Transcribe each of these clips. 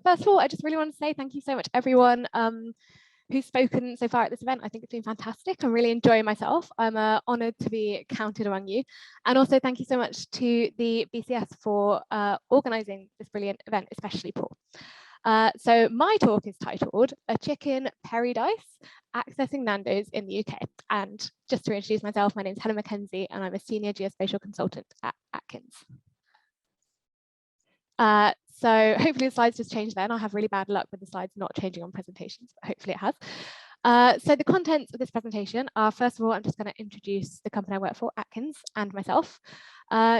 First of all, I just really want to say thank you so much, everyone who's spoken so far at this event. I think it's been fantastic. I'm really enjoying myself. I'm honoured to be counted among you. And also thank you so much to the BCS for organising this brilliant event, especially Paul. So my talk is titled A Chicken PERIdise, Accessing Nandos in the UK. And just to introduce myself, my name is Helen McKenzie and I'm a Senior Geospatial Consultant at Atkins. So hopefully the slides just changed then. I have really bad luck with the slides not changing on presentations, but hopefully it has. So the contents of this presentation are, first of all, I'm just going to introduce the company I work for, Atkins, and myself,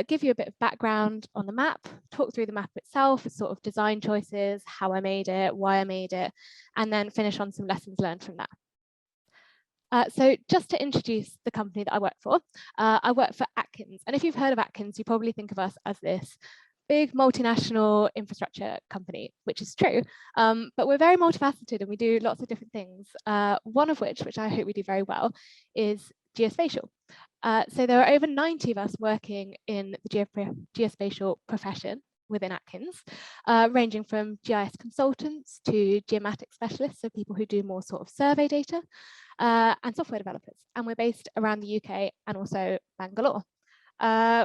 give you a bit of background on the map, talk through the map itself, sort of design choices, how I made it, why I made it, and then finish on some lessons learned from that. So just to introduce the company that I work for, I work for Atkins. And if you've heard of Atkins, you probably think of us as this big multinational infrastructure company, which is true, but we're very multifaceted and we do lots of different things, one of which I hope we do very well, is geospatial. So there are over 90 of us working in the geospatial profession within Atkins, ranging from GIS consultants to geomatic specialists, so people who do more sort of survey data, and software developers. And we're based around the UK and also Bangalore.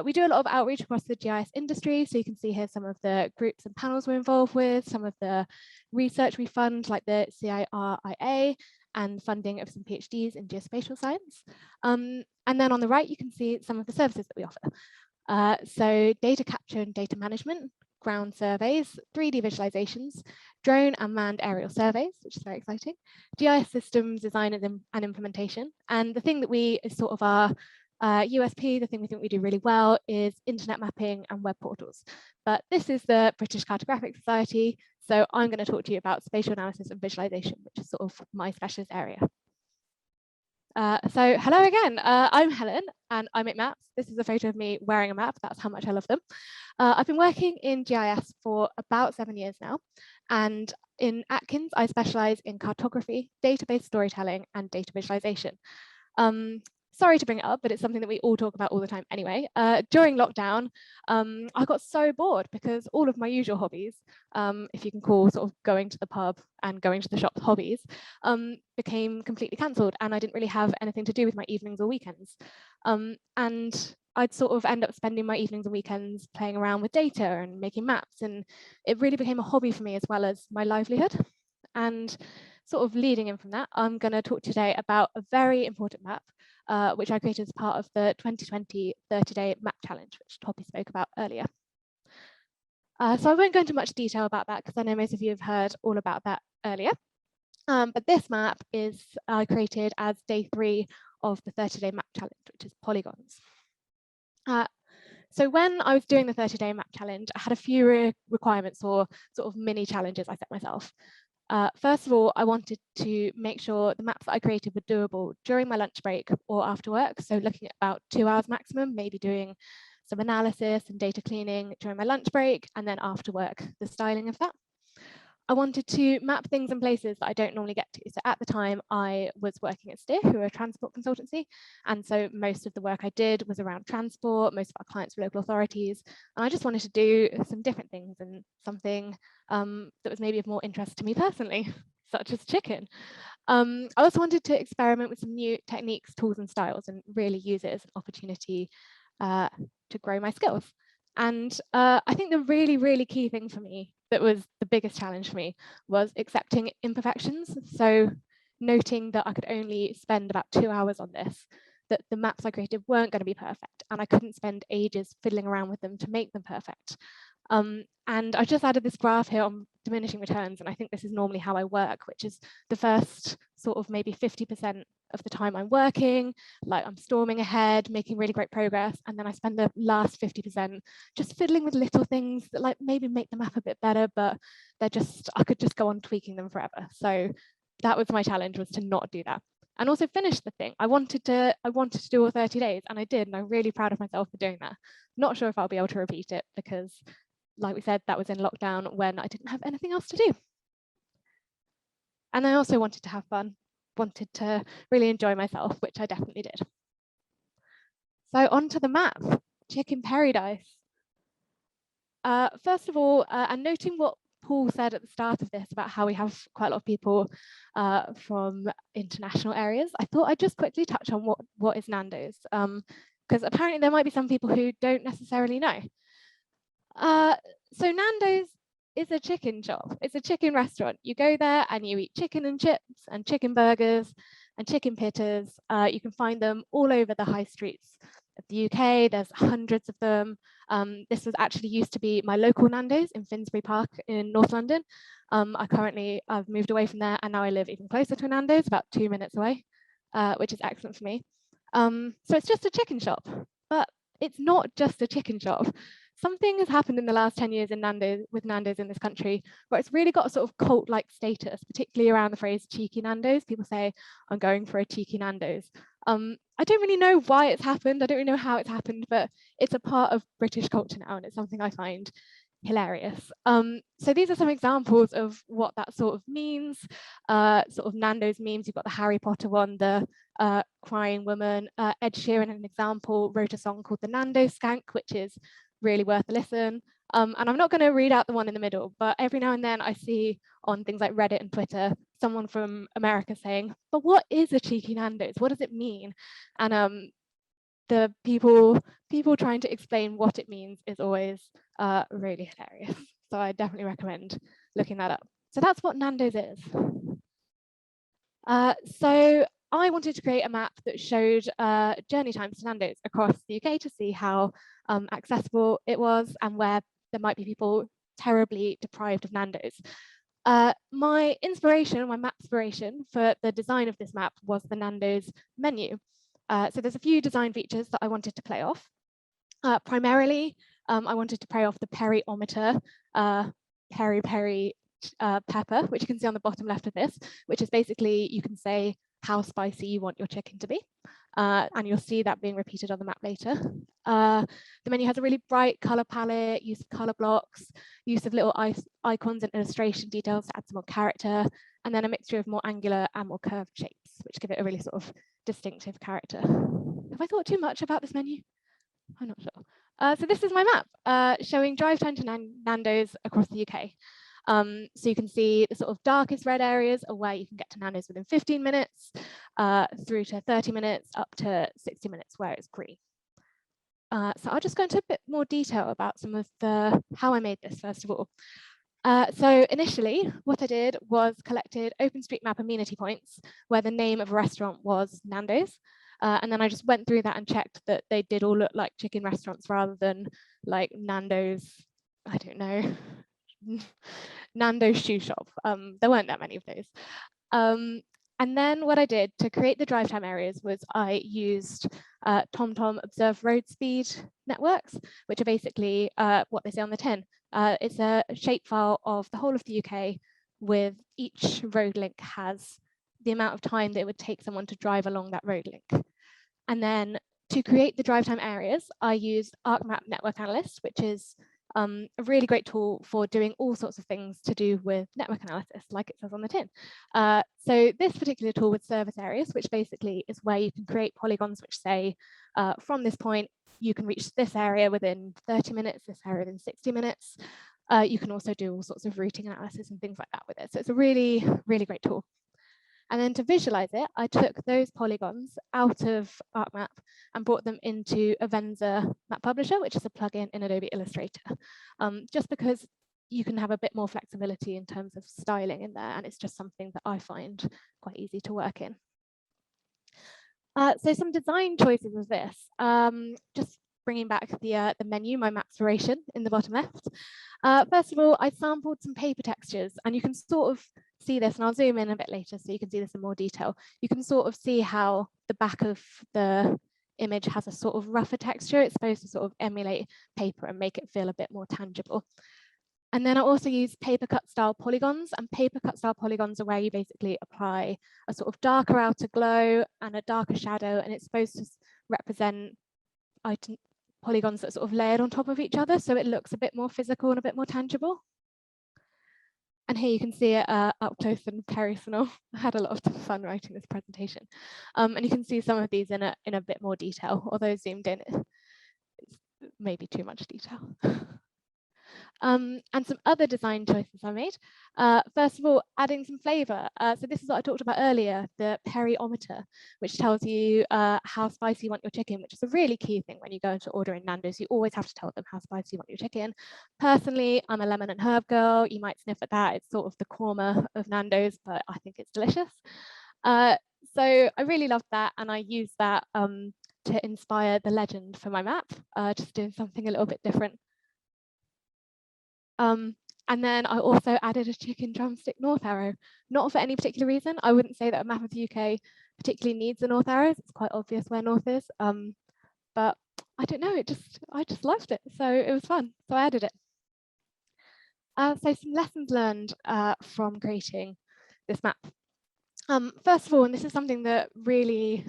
We do a lot of outreach across the GIS industry, so you can see here some of the groups and panels we're involved with, some of the research we fund, like the CIRIA, and funding of some PhDs in geospatial science. And then on the right, you can see some of the services that we offer. So data capture and data management, ground surveys, 3D visualizations, drone and manned aerial surveys, which is very exciting, GIS systems design and implementation. And the thing that is sort of our USP, the thing we think we do really well, is internet mapping and web portals. But this is the British Cartographic Society, so I'm going to talk to you about spatial analysis and visualization, which is sort of my specialist area. So hello again, I'm Helen and I make maps. This is a photo of me wearing a map, that's how much I love them. I've been working in GIS for about 7 years now, and in Atkins I specialise in cartography, database storytelling and data visualization. Sorry to bring it up, but it's something that we all talk about all the time anyway. During lockdown, I got so bored because all of my usual hobbies, if you can call sort of going to the pub and going to the shops hobbies, became completely cancelled, and I didn't really have anything to do with my evenings or weekends. And I'd sort of end up spending my evenings and weekends playing around with data and making maps, and it really became a hobby for me as well as my livelihood. And sort of leading in from that, I'm going to talk today about a very important map, which I created as part of the 2020 30-day map challenge, which Toppy spoke about earlier. So I won't go into much detail about that because I know most of you have heard all about that earlier. But this map is created as day 3 of the 30-day map challenge, which is polygons. So when I was doing the 30-day map challenge, I had a few requirements or sort of mini challenges I set myself. First of all, I wanted to make sure the maps that I created were doable during my lunch break or after work. So looking at about 2 hours maximum, maybe doing some analysis and data cleaning during my lunch break, and then after work, the styling of that. I wanted to map things in places that I don't normally get to. So at the time I was working at Steer, who are a transport consultancy. And so most of the work I did was around transport. Most of our clients were local authorities. And I just wanted to do some different things and something that was maybe of more interest to me personally, such as chicken. I also wanted to experiment with some new techniques, tools and styles and really use it as an opportunity to grow my skills. And I think the really, really key thing for me that was the biggest challenge for me was accepting imperfections. So noting that I could only spend about 2 hours on this, that the maps I created weren't going to be perfect and I couldn't spend ages fiddling around with them to make them perfect. And I just added this graph here on diminishing returns, and I think this is normally how I work, which is the first sort of maybe 50% of the time I'm working, like I'm storming ahead, making really great progress, and then I spend the last 50% just fiddling with little things that like maybe make the map a bit better, but they're just, I could just go on tweaking them forever. So that was my challenge, was to not do that. And also finish the thing. I wanted to do all 30 days, and I did, and I'm really proud of myself for doing that. Not sure if I'll be able to repeat it because, like we said, that was in lockdown when I didn't have anything else to do. And I also wanted to have fun, wanted to really enjoy myself, which I definitely did. So onto the map, chicken PERIdise. First of all, and noting what Paul said at the start of this about how we have quite a lot of people from international areas, I thought I'd just quickly touch on what is Nandos, because apparently there might be some people who don't necessarily know. So Nandos is a chicken shop. It's a chicken restaurant. You go there and you eat chicken and chips and chicken burgers and chicken pittas. You can find them all over the high streets of the UK. There's hundreds of them. This was actually used to be my local Nandos in Finsbury Park in North London. I've moved away from there and now I live even closer to a Nandos, about 2 minutes away, which is excellent for me. So it's just a chicken shop, but it's not just a chicken shop. Something has happened in the last 10 years in with Nandos in this country, where it's really got a sort of cult-like status, particularly around the phrase cheeky Nandos. People say, I'm going for a cheeky Nandos. I don't really know why it's happened. I don't really know how it's happened, but it's a part of British culture now, and it's something I find hilarious. So these are some examples of what that sort of means. Sort of Nando's memes. You've got the Harry Potter one, the crying woman. Ed Sheeran, an example, wrote a song called the Nando's Skank, which is really worth a listen. And I'm not going to read out the one in the middle, but every now and then I see on things like Reddit and Twitter someone from America saying, but what is a cheeky Nando's? What does it mean? And the people trying to explain what it means is always really hilarious. So I definitely recommend looking that up. So that's what Nando's is. So I wanted to create a map that showed journey times to Nando's across the UK to see how accessible it was and where there might be people terribly deprived of Nando's. My map inspiration for the design of this map was the Nando's menu. So there's a few design features that I wanted to play off. Primarily, I wanted to play off the periometer, peri pepper, which you can see on the bottom left of this, which is basically you can say how spicy you want your chicken to be. And you'll see that being repeated on the map later. The menu has a really bright color palette, use of color blocks, use of little icons and illustration details to add some more character, and then a mixture of more angular and more curved shapes, which give it a really sort of distinctive character. Have I thought too much about this menu? I'm not sure. So this is my map showing drive time to Nando's across the UK. So you can see the sort of darkest red areas are where you can get to Nando's within 15 minutes, through to 30 minutes, up to 60 minutes where it's green. So I'll just go into a bit more detail about some of how I made this, first of all. So initially, what I did was collected OpenStreetMap amenity points where the name of a restaurant was Nando's. And then I just went through that and checked that they did all look like chicken restaurants rather than like Nando's, I don't know, Nando's shoe shop. There weren't that many of those. And then what I did to create the drive time areas was I used TomTom Observe Road Speed networks, which are basically what they say on the tin. It's a shapefile of the whole of the UK with each road link has the amount of time that it would take someone to drive along that road link. And then to create the drive time areas, I used ArcMap Network Analyst, which is a really great tool for doing all sorts of things to do with network analysis, like it says on the tin. So this particular tool with service areas, which basically is where you can create polygons which say, from this point, you can reach this area within 30 minutes, this area within 60 minutes. You can also do all sorts of routing analysis and things like that with it. So it's a really, really great tool. And then to visualize it, I took those polygons out of ArcMap and brought them into Avenza Map Publisher, which is a plugin in Adobe Illustrator, just because you can have a bit more flexibility in terms of styling in there. And it's just something that I find quite easy to work in. So some design choices of this, just bringing back the menu, my mapspiration in the bottom left. First of all, I sampled some paper textures, and you can sort of see this, and I'll zoom in a bit later so you can see this in more detail. You can sort of see how the back of the image has a sort of rougher texture. It's supposed to sort of emulate paper and make it feel a bit more tangible. And then I also use paper cut style polygons, and paper cut style polygons are where you basically apply a sort of darker outer glow and a darker shadow, and it's supposed to represent polygons that are sort of layered on top of each other, so it looks a bit more physical and a bit more tangible. And here you can see it up close and personal. I had a lot of fun writing this presentation. And you can see some of these in a bit more detail, although zoomed in, it's maybe too much detail. And some other design choices I made. First of all, adding some flavor. So this is what I talked about earlier, the PERIometer, which tells you how spicy you want your chicken, which is a really key thing when you go to order in Nandos. You always have to tell them how spicy you want your chicken. Personally, I'm a lemon and herb girl. You might sniff at that. It's sort of the korma of Nandos, but I think it's delicious. So I really loved that, and I used that to inspire the legend for my map, just doing something a little bit different. And then I also added a chicken drumstick north arrow, not for any particular reason. I wouldn't say that a map of the UK particularly needs a north arrow. It's quite obvious where north is, but I don't know, I just loved it. So it was fun, so I added it. So some lessons learned from creating this map. First of all, and this is something that really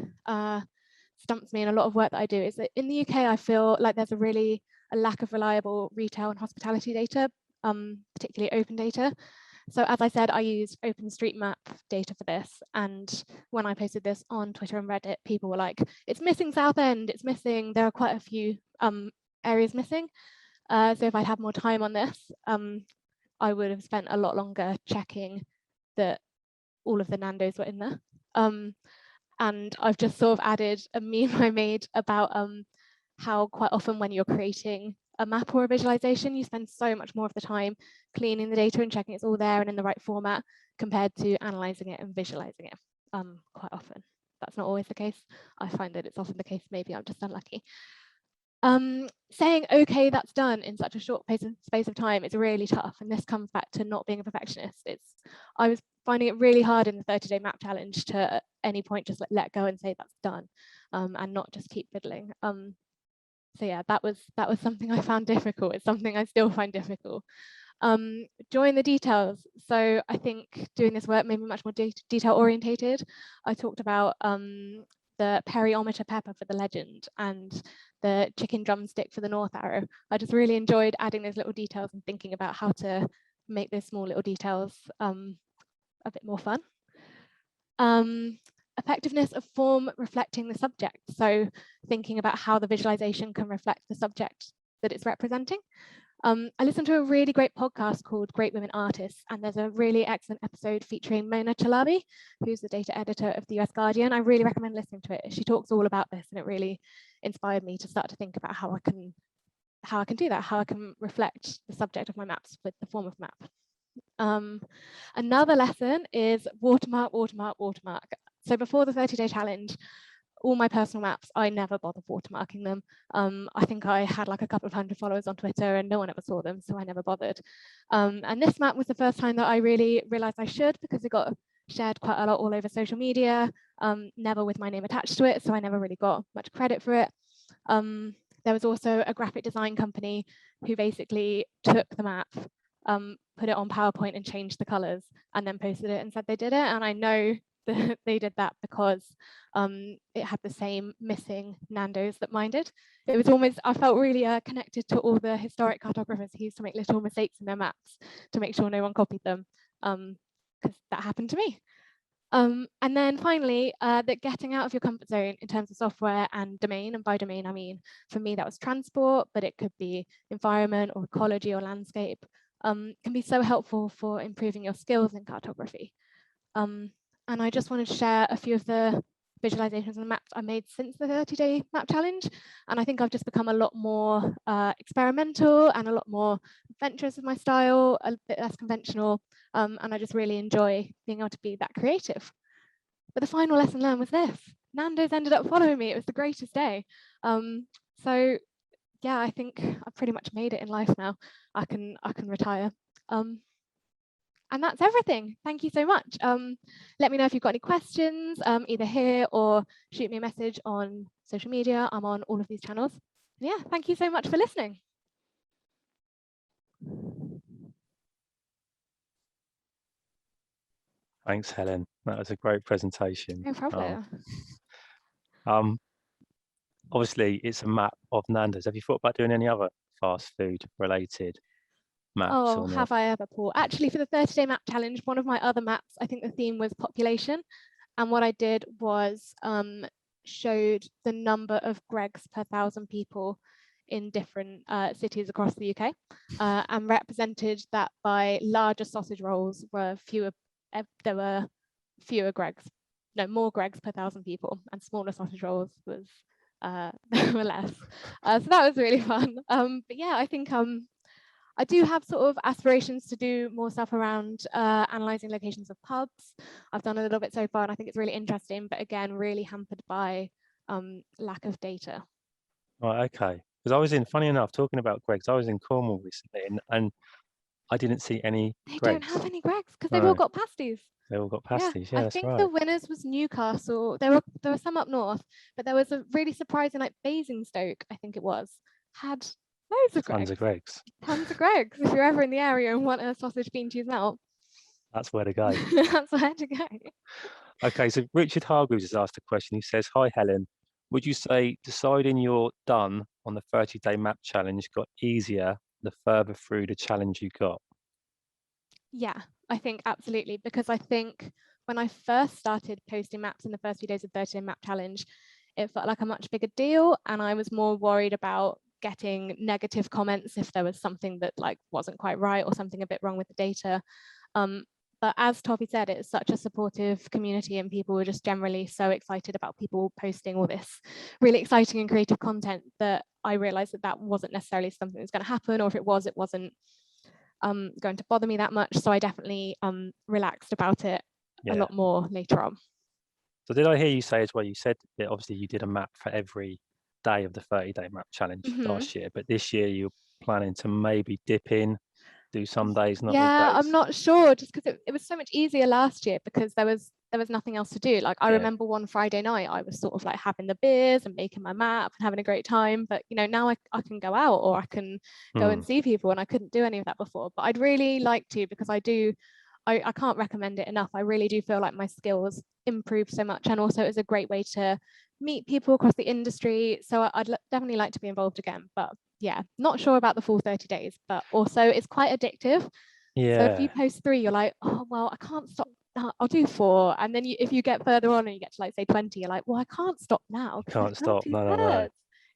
stumps me in a lot of work that I do, is that in the UK, I feel like there's a lack of reliable retail and hospitality data, particularly open data. So as I said, I used OpenStreetMap data for this. And when I posted this on Twitter and Reddit, people were like, it's missing Southend, it's missing, there are quite a few areas missing. So if I'd had more time on this, I would have spent a lot longer checking that all of the Nandos were in there. And I've just sort of added a meme I made about how quite often when you're creating a map or a visualization, you spend so much more of the time cleaning the data and checking it's all there and in the right format compared to analyzing it and visualizing it quite often. That's not always the case. I find that it's often the case. Maybe I'm just unlucky. Saying, okay, that's done in such a short space of time is really tough. And this comes back to not being a perfectionist. I was finding it really hard in the 30-day map challenge to at any point just let go and say that's done and not just keep fiddling. So yeah, that was something I found difficult. It's something I still find difficult. Join the details. So I think doing this work made me much more detail orientated. I talked about the PERIometer pepper for the legend and the chicken drumstick for the north arrow. I just really enjoyed adding those little details and thinking about how to make those small little details a bit more fun. Effectiveness of form reflecting the subject. So thinking about how the visualization can reflect the subject that it's representing. I listened to a really great podcast called Great Women Artists, and there's a really excellent episode featuring Mona Chalabi, who's the data editor of the US Guardian. I really recommend listening to it. She talks all about this, and it really inspired me to start to think about how I can do that, how I can reflect the subject of my maps with the form of map. Another lesson is watermark, watermark, watermark. So before the 30-day challenge, all my personal maps, I never bothered watermarking them. I think I had like a couple of hundred followers on Twitter and no one ever saw them, so I never bothered. And this map was the first time that I really realized I should, because it got shared quite a lot all over social media, never with my name attached to it, so I never really got much credit for it. There was also a graphic design company who basically took the map, put it on PowerPoint and changed the colors and then posted it and said they did it. And I know that they did that because it had the same missing Nandos that mine did. It was almost, I felt really connected to all the historic cartographers who used to make little mistakes in their maps to make sure no one copied them, because that happened to me. And then finally, that getting out of your comfort zone in terms of software and domain, and by domain I mean, for me that was transport, but it could be environment or ecology or landscape, can be so helpful for improving your skills in cartography. And I just wanted to share a few of the visualizations and maps I made since the 30-day map challenge. And I think I've just become a lot more experimental and a lot more adventurous with my style, a bit less conventional. And I just really enjoy being able to be that creative. But the final lesson learned was this: Nandos ended up following me. It was the greatest day. So yeah, I think I've pretty much made it in life now. I can retire. And that's everything. Thank you so much. Let me know if you've got any questions, either here or shoot me a message on social media. I'm on all of these channels. And yeah, thank you so much for listening. Thanks, Helen. That was a great presentation. No problem. Obviously, it's a map of Nandos. Have you thought about doing any other fast food related maps? Oh, have I ever, Paul? Actually, for the 30-day map challenge, one of my other maps, I think the theme was population. And what I did was showed the number of Gregs per 1,000 people in different cities across the UK, and represented that by larger sausage rolls were there were fewer Greggs, no, more Greggs per 1,000 people, and smaller sausage rolls was there were less. So that was really fun. But yeah, I think I do have sort of aspirations to do more stuff around analysing locations of pubs. I've done a little bit so far, and I think it's really interesting, but again, really hampered by lack of data. Right, okay. Because I was funny enough, talking about Greggs, I was in Cornwall recently, and I didn't see any They Greggs. don't have any Greggs because they've No, all got pasties. they all got Yeah, pasties. I Yeah, that's think right. the winners was Newcastle. There were some up north, but there was a really surprising, like Basingstoke, I think it was, had loads of Tons of Greggs. Greggs. Tons of Greggs. If you're ever in the area and want a sausage, bean, cheese, melt, That's where to go. that's where to go. Okay, so Richard Hargreaves has asked a question. He says, "Hi Helen, would you say deciding you're done on the 30-day map challenge got easier the further through the challenge you got?" Yeah, I think absolutely, because I think when I first started posting maps in the first few days of 30-day map challenge, it felt like a much bigger deal, and I was more worried about getting negative comments if there was something that like wasn't quite right or something a bit wrong with the data. But as Toffee said, it's such a supportive community, and people were just generally so excited about people posting all this really exciting and creative content that I realized that that wasn't necessarily something that was going to happen, or if it was, it wasn't going to bother me that much. So I definitely relaxed about it a lot more later on. So did I hear you say as well, you said that obviously you did a map for every day of the 30-day map challenge last year, but this year you're planning to maybe dip in, do some days, not all Yeah, I'm days? not sure, just because it was so much easier last year because there was nothing else to do. Like I remember one Friday night, I was sort of like having the beers and making my map and having a great time. But you know, now I can go out or I can go and see people, and I couldn't do any of that before. But I'd really like to, because I can't recommend it enough. I really do feel like my skills improved so much, and also it's a great way to meet people across the industry. So I'd definitely like to be involved again. But yeah, not sure about the full 30 days, but also it's quite addictive. Yeah. So if you post 3, you're like, oh, well, I can't stop. I'll do 4. And then if you get further on and you get to like say 20, you're like, well, I can't stop now. Can't stop. No.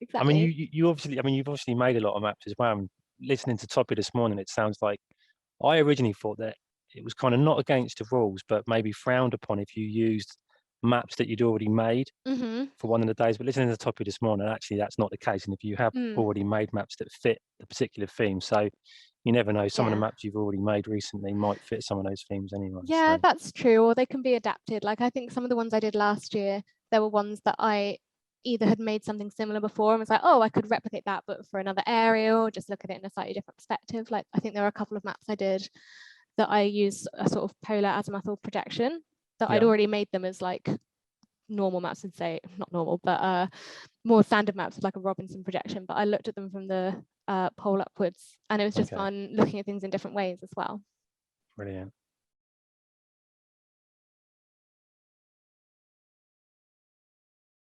Exactly. I mean, you've obviously made a lot of maps as well. And listening to Toppy this morning, it sounds like I originally thought that it was kind of not against the rules, but maybe frowned upon if you used maps that you'd already made for one of the days. But listening to Toppy this morning, actually, that's not the case. And if you have already made maps that fit the particular theme, so you never know, some of the maps you've already made recently might fit some of those themes anyway. Yeah, so. that's true. Or they can be adapted. Like I think some of the ones I did last year, there were ones that I either had made something similar before and was like, oh, I could replicate that, but for another area, or just look at it in a slightly different perspective. Like I think there were a couple of maps I did that I used a sort of polar azimuthal projection that I'd already made them as like normal maps, and say not normal, but more standard maps like a Robinson projection. But I looked at them from the pole upwards, and it was just fun looking at things in different ways as well. Brilliant.